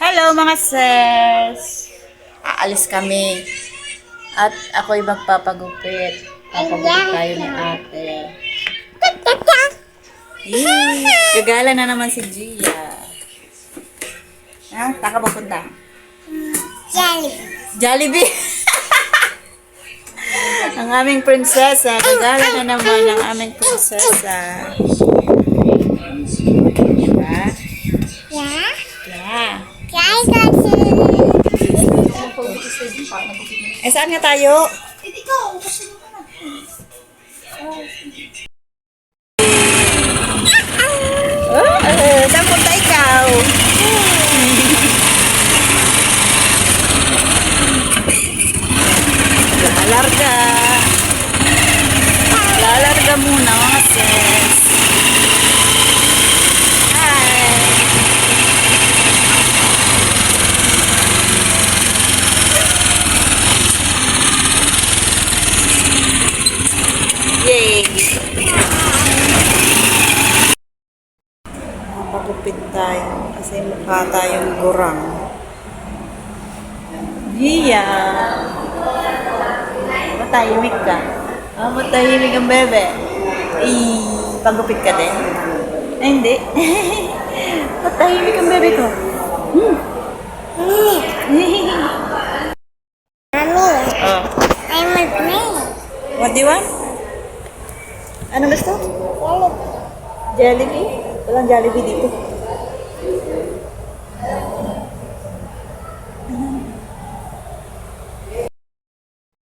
Hello mga sis! Aalis kami. At ako'y magpapagupit. Papagupit tayo ni ate. Gagala na naman si Gia. Ha? Saan ka pupunta? Jollibee. Jollibee! Ang aming prinsesa. Gagala na naman ang aming prinsesa. Diba? Yeah? Yeah. Kaya kasi. Eh, saan nga tayo? Saan punta ikaw? Lalarga. Lalarga muna mga sis. Hi. Yay! Mapagupit tayo kasi mukha tayong gurang. Yeah! Matahimik ka. Matahimik ang bebe. Pagupit ka din? Ay, hindi. Matahimik ang bebe ko. Mami, Oh. I want play. What do you want? Ano gusto? Jollibee? Walang Jollibee dito.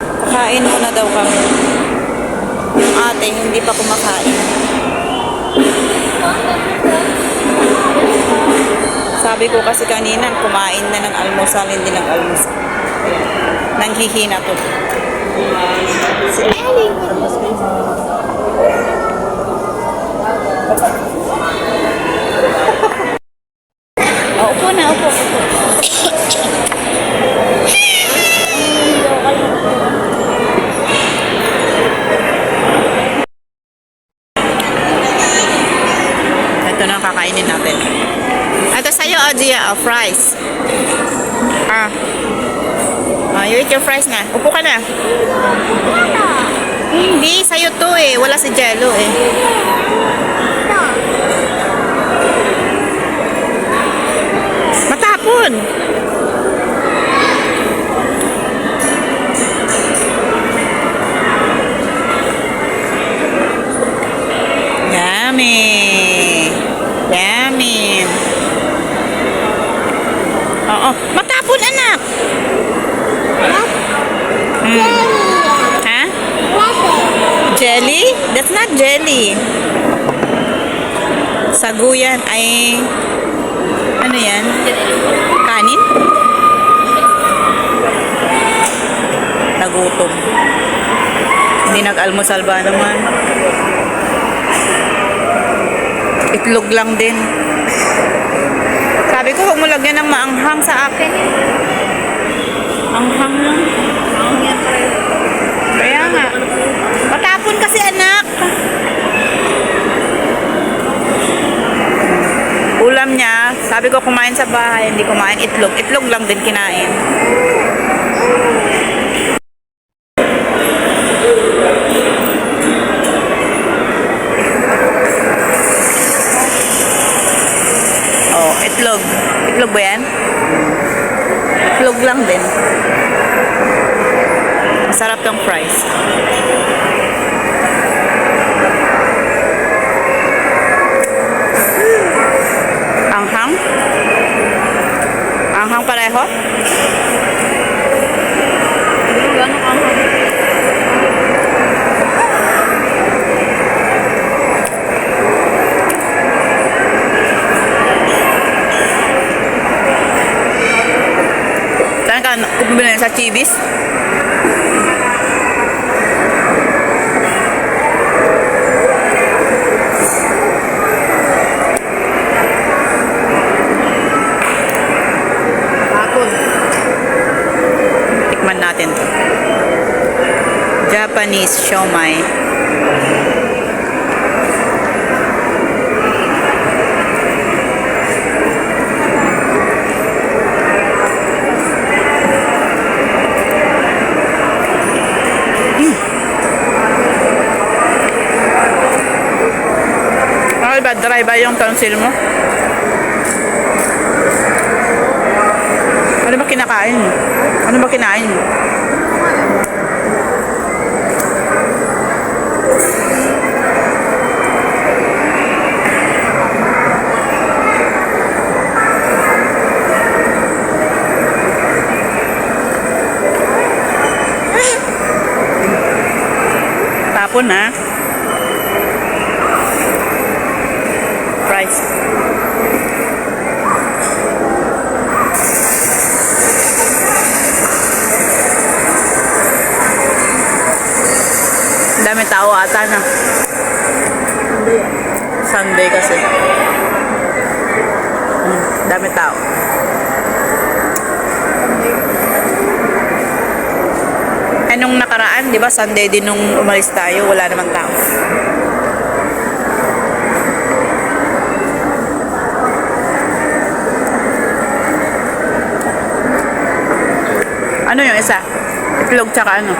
Kakain muna daw kami. Yung ate, hindi pa kumakain. Sabi ko kasi kanina, kumain na ng almusal, hindi ng almusal. Ayan. Nanghihina to. Si upo na, upo. Ito na ang kakainin natin. Ito sa'yo, Gia, fries. You eat your fries na. Upo ka na. Hindi, sa'yo to eh. Wala si Jello eh. Matapon. Yummy. Yummy. Oo. Matapon, anak. Ha? Jelly? That's not jelly. Sagu yan ay... Ano yan? Kanin? Nagutom. Hindi nag-almusal ba naman? Itlog lang din. Sabi ko, huwag mo lagyan ng maanghang sa akin. Anghang lang. Kaya nga. Matapon kasi anak. Ulam niya, sabi ko kumain sa bahay, hindi kumain itlog. Itlog lang din kinain. Oh, itlog. Itlog ba yan? Itlog lang din. Masarap tong fries. Anghang? Anghang pareho? Ganun anghang. Saan ka bumili sa Chibis? Tikman natin to. Japanese siomai. Okay ba yung tonsil mo? Ano ba kinakain? Ano ba kinain? Tapon ha? Price. Dami tao ata na. Sunday kasi. Dami tao. Nung nakaraan, di ba, Sunday din nung umalis tayo, wala namang tao. Ano yung isa? Itlog tsaka ano?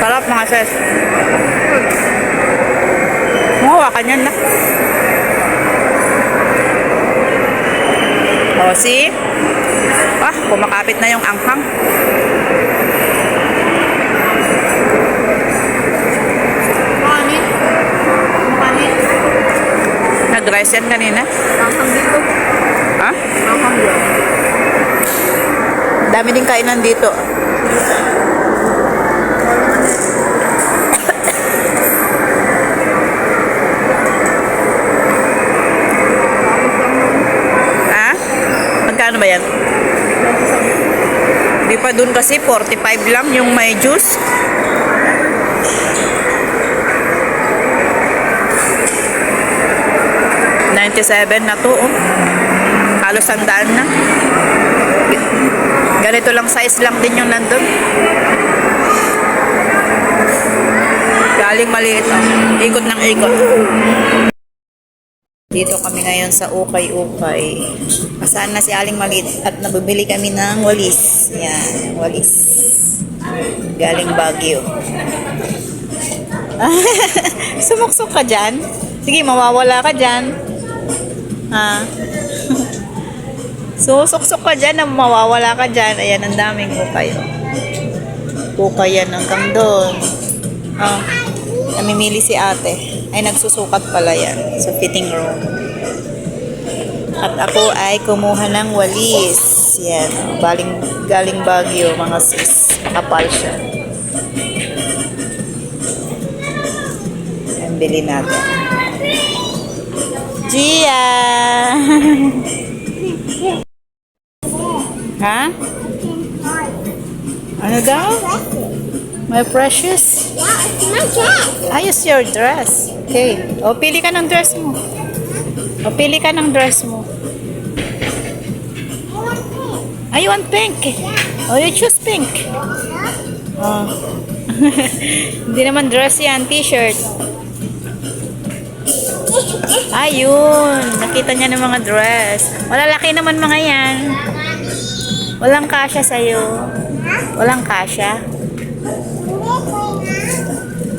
Sarap mga sis. Mahawakan yan na. O, see? Kumakapit na yung anghang. Nag-rice yan kanina? Anghang dito. Ha? Anghang yun. Dami din kainan dito. Ha? Magkano ba yan? Di pa dun kasi 45 lang yung may juice. $97 na to, oh. Halos 100 na. Ganito lang size lang din yung nandun. Galing maliit, oh. Ikot ng ikot. Dito kami ngayon sa Ukay-Ukay. Asaan na si Aling Maliit at nabibili kami ng walis. Yan, walis. Galing Baguio. Sumuksok ka dyan? Sige, mawawala ka dyan. Ha? Susuksok ka dyan na mawawala ka dyan. Ayan, ang daming ukay. Ukay yan hanggang doon. Oh, namimili si ate. Ay, nagsusukat pala yan sa fitting room. At ako ay kumuha ng walis. Yan. Galing Baguio, mga sis. Kapal siya. Yan, bili natin. Gia! Ha? Ano daw? My precious? Yeah, it's my dress. Ayos your dress. Okay. O, pili ka ng dress mo. O, pili ka ng dress mo. I want pink. Oh, you choose pink. Oh. Hindi naman dress yan, t-shirt. Ayun. Nakita niya ng mga dress. Malalaki naman mga yan. Walang kasya sa'yo. Walang kasya.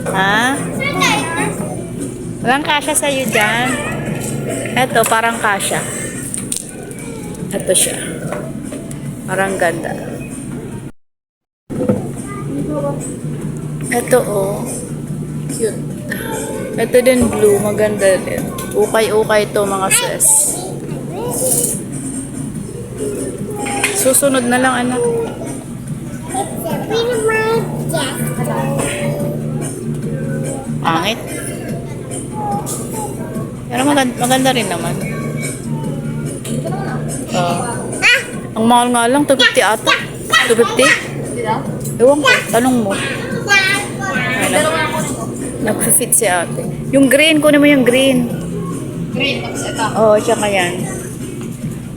Ha? Walang kasya sa'yo dyan. Ito, parang kasya. Ito siya. Parang ganda. Ito, oh. Cute. Ito din blue. Maganda din. Ukay-ukay to mga sis. Susunod na lang, anak. It's my dress. Pangit. Pero maganda rin naman. Ang mahal nga lang, 250 ata. 250? Ewan ko, tanong mo. Nag-fit si ate. Yung green, kunin mo yung green. Green, tapos ito. Oo, tsaka yan.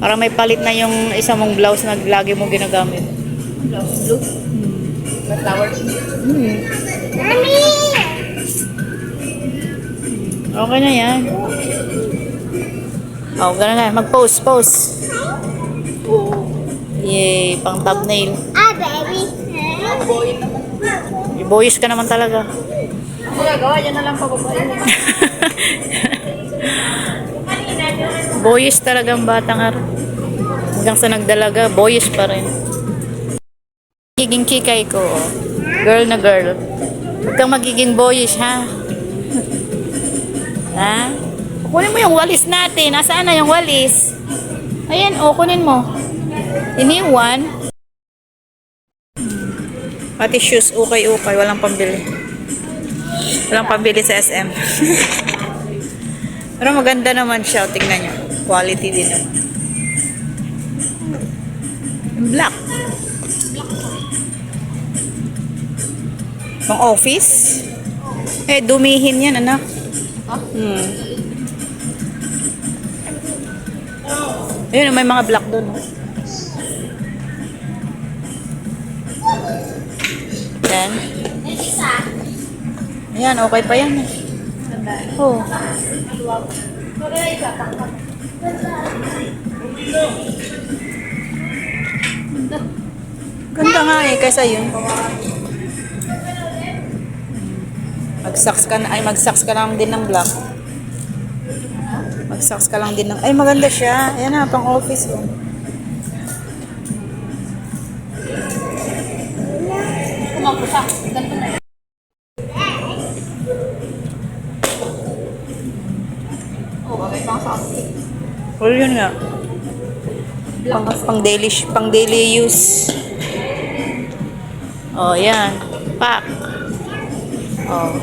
Para may palit na yung isa mong blouse na lagi mo ginagamit. Blue. May flower. Mommy! Okay na yan. Oh, ganun na. Mag-post, post. Yay, pang thumbnail. Ah, baby. Boyish ka naman talaga. Ang magagawa, yan na lang pababain. Boyish talagang batang araw. Hanggang sa nagdalaga, boyish pa rin. Magiging kikay ko. Oh. Girl na girl. Huwag kang magiging boyish, ha? Ha? Kunin mo yung walis natin. Nasaan na yung walis? Ayan, oh, kunin mo. Iniwan. Pati shoes, ukay-ukay. Walang pambili. Walang pambili sa SM. Pero maganda naman siya. Tingnan nyo. Quality din naman. Black. Pang office? Eh, dumihin yan, anak. Ayun, may mga black doon. Yan. Ayan, okay pa yan. Oh. Ganda nga eh, kaysa yun. Mag-socks ka na, ay mag-socks ka lang din ng black. Mag-socks ka lang din ng, ay maganda siya. Ayan na, pang office oh. Kumagpusa. Ganito na. Oh, bagay pang sa akin. Well, yun nga. Pang daily use. Oh, yan. Pack. Oh.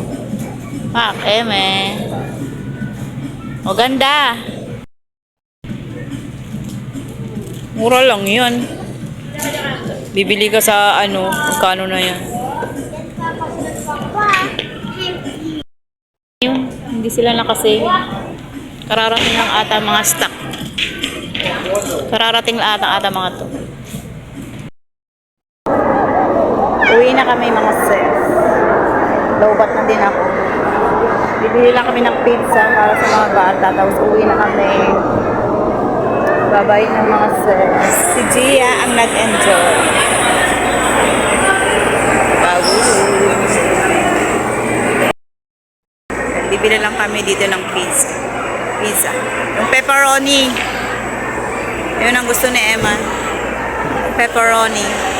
Pack, eme. Oh, ganda. Mura lang yun. Bibili ka sa ano, magkano na yan. Yun, hindi sila nakasave. Kararating lang ata mga stock. Kararating lang ata mga to. Uwi na kami mga sis. Lowbat na din ako. Bibili lang kami ng pizza para sa mga bata. Tapos uwi na kami. Babay ng mga sis. Si Gia ang nag-enjoy. Bibili lang kami dito ng pizza. Yung pepperoni. Yun ang gusto ni Emma. Pepperoni.